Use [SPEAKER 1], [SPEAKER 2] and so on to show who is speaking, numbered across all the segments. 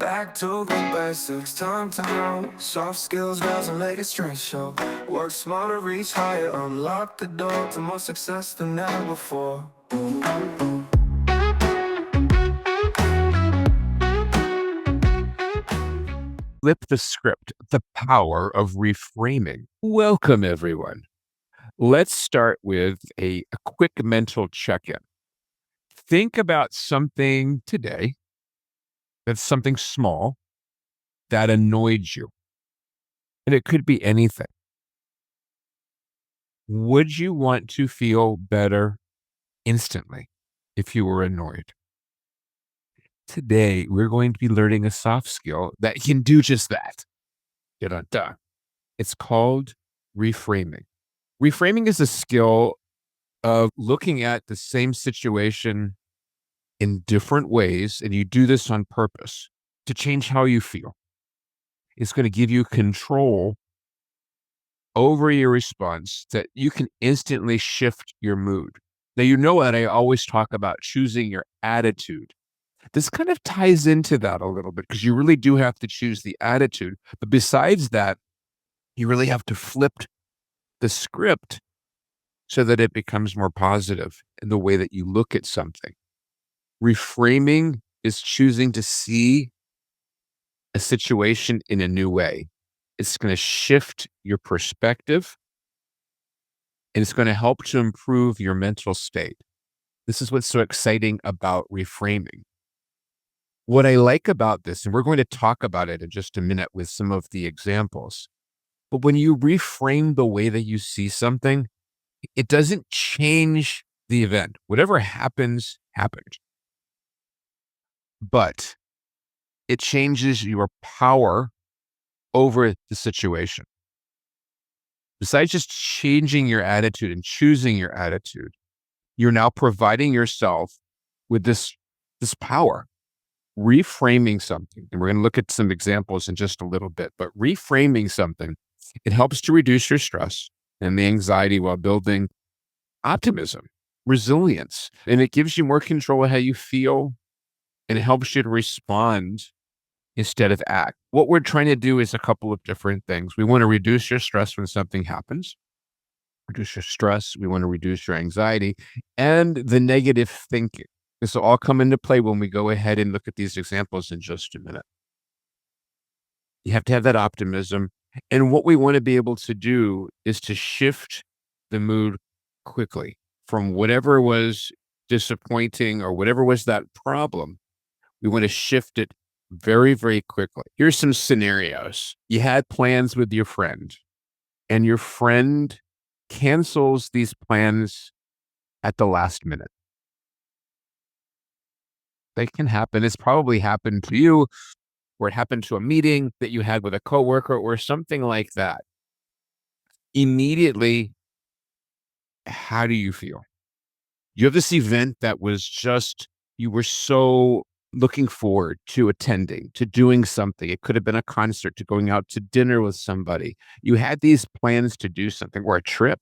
[SPEAKER 1] Back to the basics, time to know. Soft skills, girls, and latest strength show. Work smarter, reach higher, unlock the door to more success than ever before.
[SPEAKER 2] Flip the script, the power of reframing. Welcome, everyone. Let's start with a quick mental check in. Think about something today that's something small that annoyed you, and it could be anything. Would you want to feel better instantly if you were annoyed? Today, we're going to be learning a soft skill that can do just that. Dun. It's called reframing. Reframing is a skill of looking at the same situation in different ways, and you do this on purpose to change how you feel. It's going to give you control over your response that you can instantly shift your mood. Now, you know that I always talk about choosing your attitude. This kind of ties into that a little bit because you really do have to choose the attitude. But besides that, you really have to flip the script so that it becomes more positive in the way that you look at something. Reframing is choosing to see a situation in a new way. It's going to shift your perspective and it's going to help to improve your mental state. This is what's so exciting about reframing. What I like about this, and we're going to talk about it in just a minute with some of the examples, but when you reframe the way that you see something, it doesn't change the event. Whatever happens, happened. But it changes your power over the situation. Besides just changing your attitude and choosing your attitude, you're now providing yourself with this power, reframing something. And we're going to look at some examples in just a little bit, but reframing something, it helps to reduce your stress and the anxiety while building optimism, resilience, and it gives you more control of how you feel and it helps you to respond instead of act. What we're trying to do is a couple of different things. We want to reduce your stress when something happens, reduce your stress. We want to reduce your anxiety and the negative thinking. This will all come into play when we go ahead and look at these examples in just a minute. You have to have that optimism. And what we want to be able to do is to shift the mood quickly from whatever was disappointing or whatever was that problem. We want to shift it very, very quickly. Here's some scenarios. You had plans with your friend, and your friend cancels these plans at the last minute. They can happen. It's probably happened to you, or it happened to a meeting that you had with a coworker or something like that. Immediately, how do you feel? You have this event that was just, you were so looking forward to attending, to doing something. It could have been a concert, to going out to dinner with somebody. You had these plans to do something or a trip.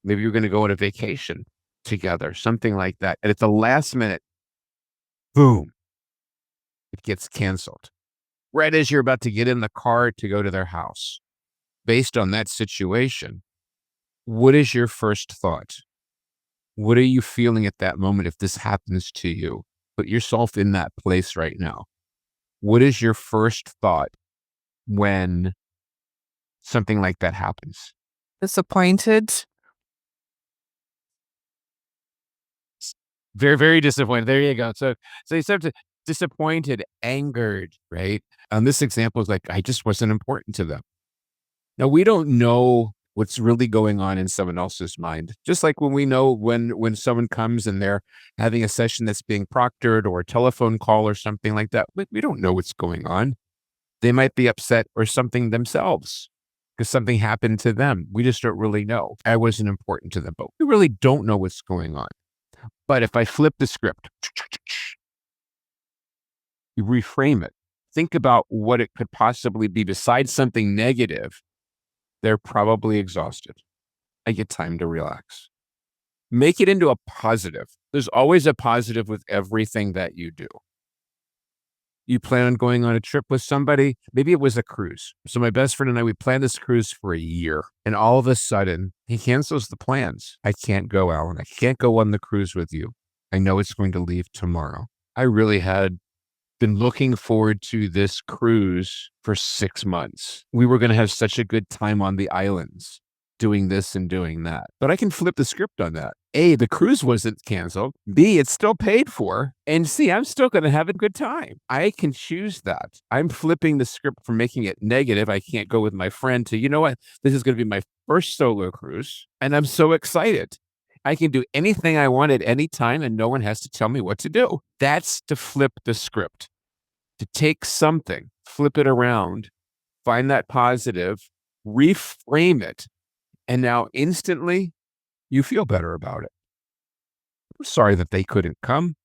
[SPEAKER 2] Maybe you're going to go on a vacation together, something like that. And at the last minute, boom, it gets canceled. Right as you're about to get in the car to go to their house. Based on that situation, what is your first thought? What are you feeling at that moment if this happens to you? Put yourself in that place right now. What is your first thought when something like that happens?
[SPEAKER 3] Disappointed.
[SPEAKER 2] Very, very disappointed. There you go. So you start to disappointed, angered, right? This example is like, I just wasn't important to them. Now, we don't know what's really going on in someone else's mind. Just like when we know when someone comes and they're having a session that's being proctored or a telephone call or something like that, we don't know what's going on. They might be upset or something themselves because something happened to them. We just don't really know. I wasn't important to them, but we really don't know what's going on. But if I flip the script, you reframe it, think about what it could possibly be besides something negative. They're probably exhausted. I get time to relax. Make it into a positive. There's always a positive with everything that you do. You plan on going on a trip with somebody. Maybe it was a cruise. So my best friend and I, we planned this cruise for a year. And all of a sudden, he cancels the plans. I can't go, Alan. I can't go on the cruise with you. I know it's going to leave tomorrow. I really had been looking forward to this cruise for 6 months. We were going to have such a good time on the islands doing this and doing that. But I can flip the script on that. A, the cruise wasn't canceled. B, it's still paid for. And C, I'm still going to have a good time. I can choose that. I'm flipping the script from making it negative. I can't go with my friend to, you know what? This is going to be my first solo cruise. And I'm so excited. I can do anything I want at any time and no one has to tell me what to do. That's to flip the script, to take something, flip it around, find that positive, reframe it, and now instantly you feel better about it. I'm sorry that they couldn't come.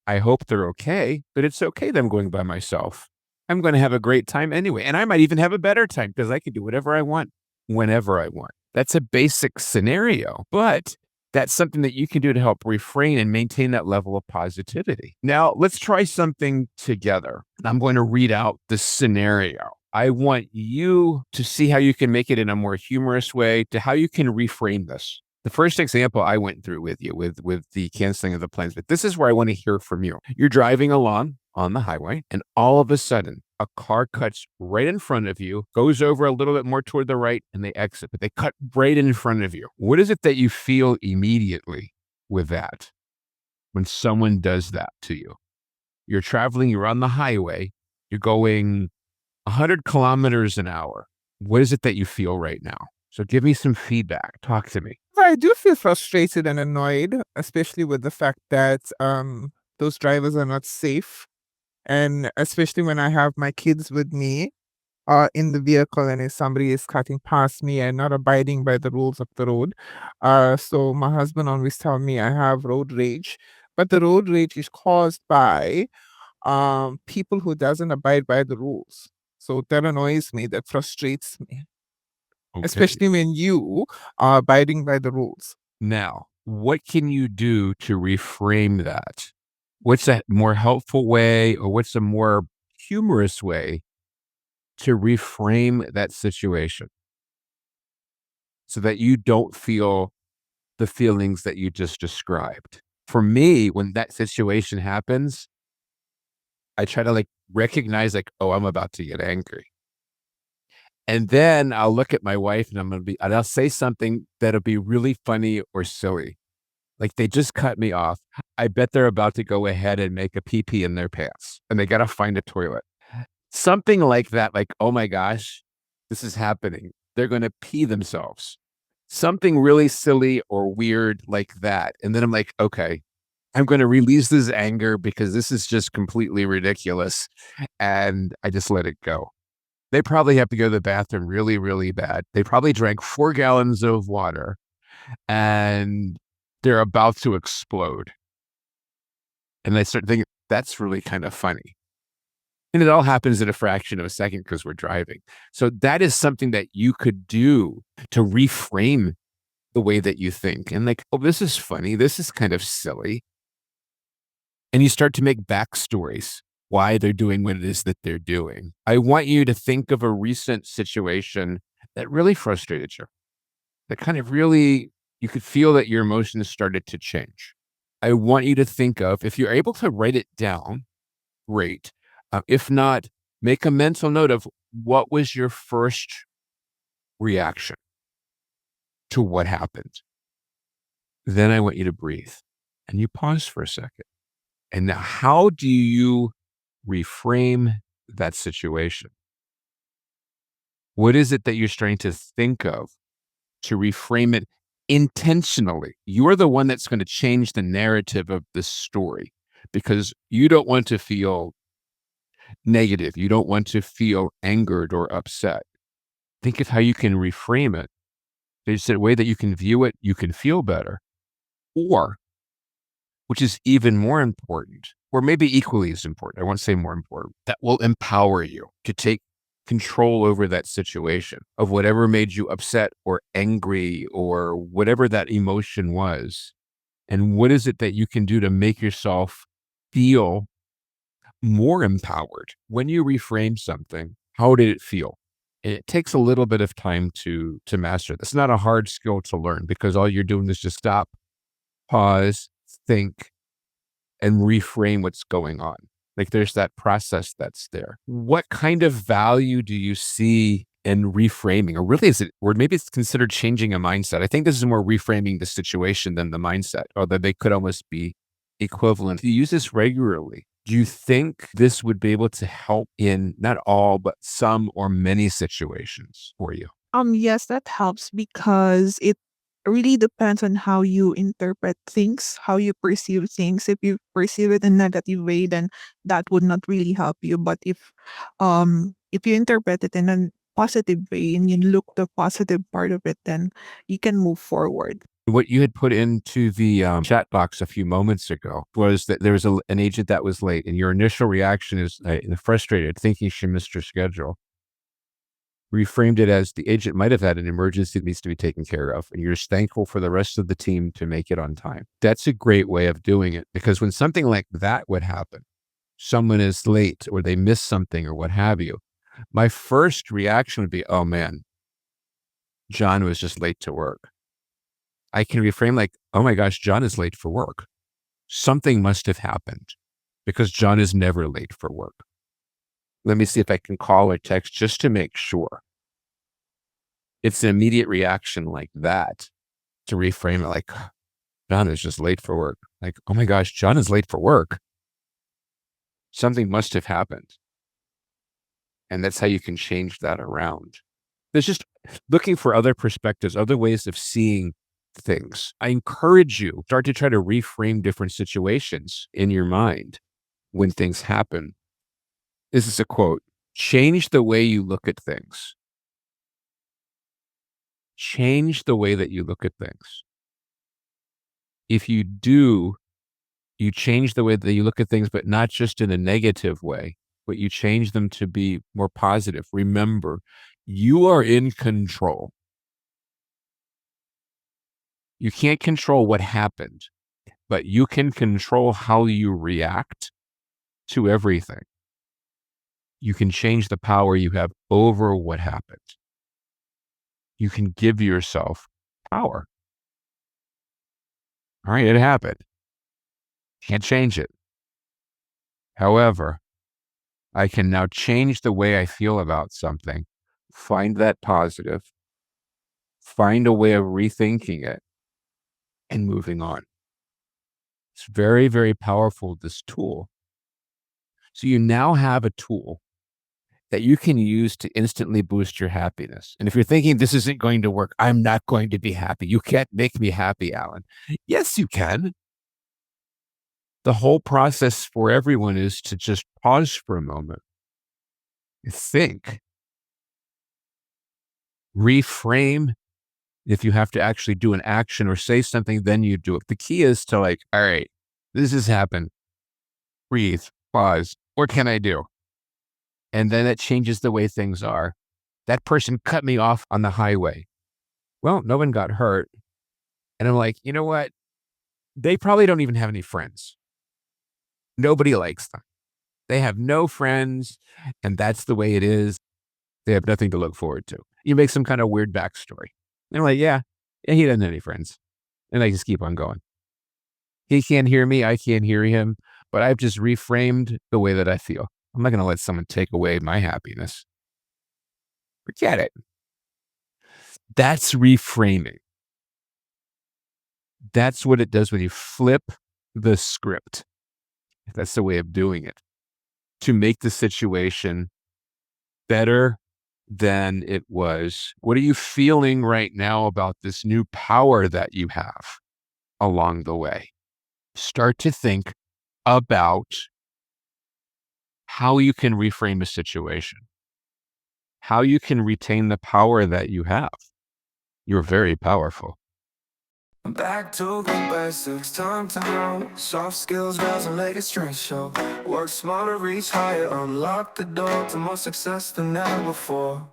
[SPEAKER 2] I hope they're okay, but it's okay that I'm going by myself. I'm going to have a great time anyway. And I might even have a better time because I can do whatever I want, whenever I want. That's a basic scenario, but that's something that you can do to help refrain and maintain that level of positivity. Now, let's try something together. I'm going to read out the scenario. I want you to see how you can make it in a more humorous way, to how you can reframe this. The first example I went through with you with the canceling of the plans, but this is where I want to hear from you. You're driving along on the highway, and all of a sudden, a car cuts right in front of you, goes over a little bit more toward the right, and they exit, but they cut right in front of you. What is it that you feel immediately with that when someone does that to you? You're traveling, you're on the highway, you're going 100 kilometers an hour. What is it that you feel right now? So give me some feedback. Talk to me.
[SPEAKER 3] I do feel frustrated and annoyed, especially with the fact that those drivers are not safe, and especially when I have my kids with me in the vehicle, and if somebody is cutting past me and not abiding by the rules of the road. So my husband always tell me I have road rage, but the road rage is caused by people who doesn't abide by the rules. So that annoys me, that frustrates me,
[SPEAKER 2] Okay.
[SPEAKER 3] especially when you are abiding by the rules.
[SPEAKER 2] Now, what can you do to reframe that? What's a more helpful way, or what's a more humorous way to reframe that situation so that you don't feel the feelings that you just described? For me, when that situation happens, I try to like recognize like, oh, I'm about to get angry. And then I'll look at my wife and I'll say something that'll be really funny or silly. Like, they just cut me off. I bet they're about to go ahead and make a pee pee in their pants and they got to find a toilet. Something like that. Like, oh my gosh, this is happening. They're going to pee themselves. Something really silly or weird like that. And then I'm like, okay, I'm going to release this anger because this is just completely ridiculous. And I just let it go. They probably have to go to the bathroom really, really bad. They probably drank 4 gallons of water and they're about to explode. And I start thinking, that's really kind of funny. And it all happens in a fraction of a second because we're driving. So that is something that you could do to reframe the way that you think. And like, oh, this is funny. This is kind of silly. And you start to make backstories why they're doing what it is that they're doing. I want you to think of a recent situation that really frustrated you, that kind of really, you could feel that your emotions started to change. I want you to think of, if you're able to write it down, great. If not, make a mental note of what was your first reaction to what happened. Then I want you to breathe and you pause for a second. And now, how do you reframe that situation? What is it that you're starting to think of to reframe it intentionally? You're the one that's going to change the narrative of this story because you don't want to feel negative. You don't want to feel angered or upset. Think of how you can reframe it. There's a way that you can view it, you can feel better, or, which is even more important, or maybe equally as important, I won't say more important, that will empower you to take control over that situation of whatever made you upset or angry or whatever that emotion was. And what is it that you can do to make yourself feel more empowered. When you reframe something, how did it feel? It takes a little bit of time to master. It's not a hard skill to learn because all you're doing is just stop, pause, think, and reframe what's going on. Like there's that process that's there. What kind of value do you see in reframing? Or really is it, or maybe it's considered changing a mindset? I think this is more reframing the situation than the mindset, or that they could almost be equivalent. If you use this regularly, do you think this would be able to help in not all, but some or many situations for you?
[SPEAKER 3] Yes, that helps because it really depends on how you interpret things, how you perceive things. If you perceive it in a negative way, then that would not really help you. But if you interpret it in a positive way and you look the positive part of it, then you can move forward.
[SPEAKER 2] What you had put into the chat box a few moments ago was that there was an agent that was late, and your initial reaction is frustrated, thinking she missed her schedule. Reframed it as the agent might have had an emergency that needs to be taken care of, and you're just thankful for the rest of the team to make it on time. That's a great way of doing it, because when something like that would happen, someone is late or they miss something or what have you, my first reaction would be, oh man, John was just late to work. I can reframe like, oh my gosh, John is late for work. Something must have happened because John is never late for work. Let me see if I can call or text just to make sure. It's an immediate reaction like that to reframe it like, John is just late for work. Like, oh my gosh, John is late for work. Something must have happened. And that's how you can change that around. There's just looking for other perspectives, other ways of seeing things. I encourage you start to try to reframe different situations in your mind when things happen. This is a quote: change the way you look at things. Change the way that you look at things. If you do, you change the way that you look at things, but not just in a negative way, but you change them to be more positive. Remember, you are in control. You can't control what happened, but you can control how you react to everything. You can change the power you have over what happened. You can give yourself power. All right, it happened. Can't change it. However, I can now change the way I feel about something, find that positive, find a way of rethinking it, and moving on. It's very, very powerful, this tool. So you now have a tool that you can use to instantly boost your happiness. And if you're thinking this isn't going to work, I'm not going to be happy. You can't make me happy, Alan. Yes, you can. The whole process for everyone is to just pause for a moment, think, reframe. If you have to actually do an action or say something, then you do it. The key is to like, all right, this has happened. Breathe, pause. What can I do? And then it changes the way things are. That person cut me off on the highway. Well, no one got hurt. And I'm like, you know what? They probably don't even have any friends. Nobody likes them. They have no friends, and that's the way it is. They have nothing to look forward to. You make some kind of weird backstory. And I'm like, yeah, he doesn't have any friends. And I just keep on going. He can't hear me. I can't hear him. But I've just reframed the way that I feel. I'm not going to let someone take away my happiness. Forget it. That's reframing. That's what it does when you flip the script. That's the way of doing it, to make the situation better than it was. What are you feeling right now about this new power that you have along the way? Start to think about how you can reframe a situation, how you can retain the power that you have. You're very powerful.
[SPEAKER 1] Back to the basics, time to know. Soft skills rising like a strength show. Work smarter, reach higher, unlock the door to more success than ever before.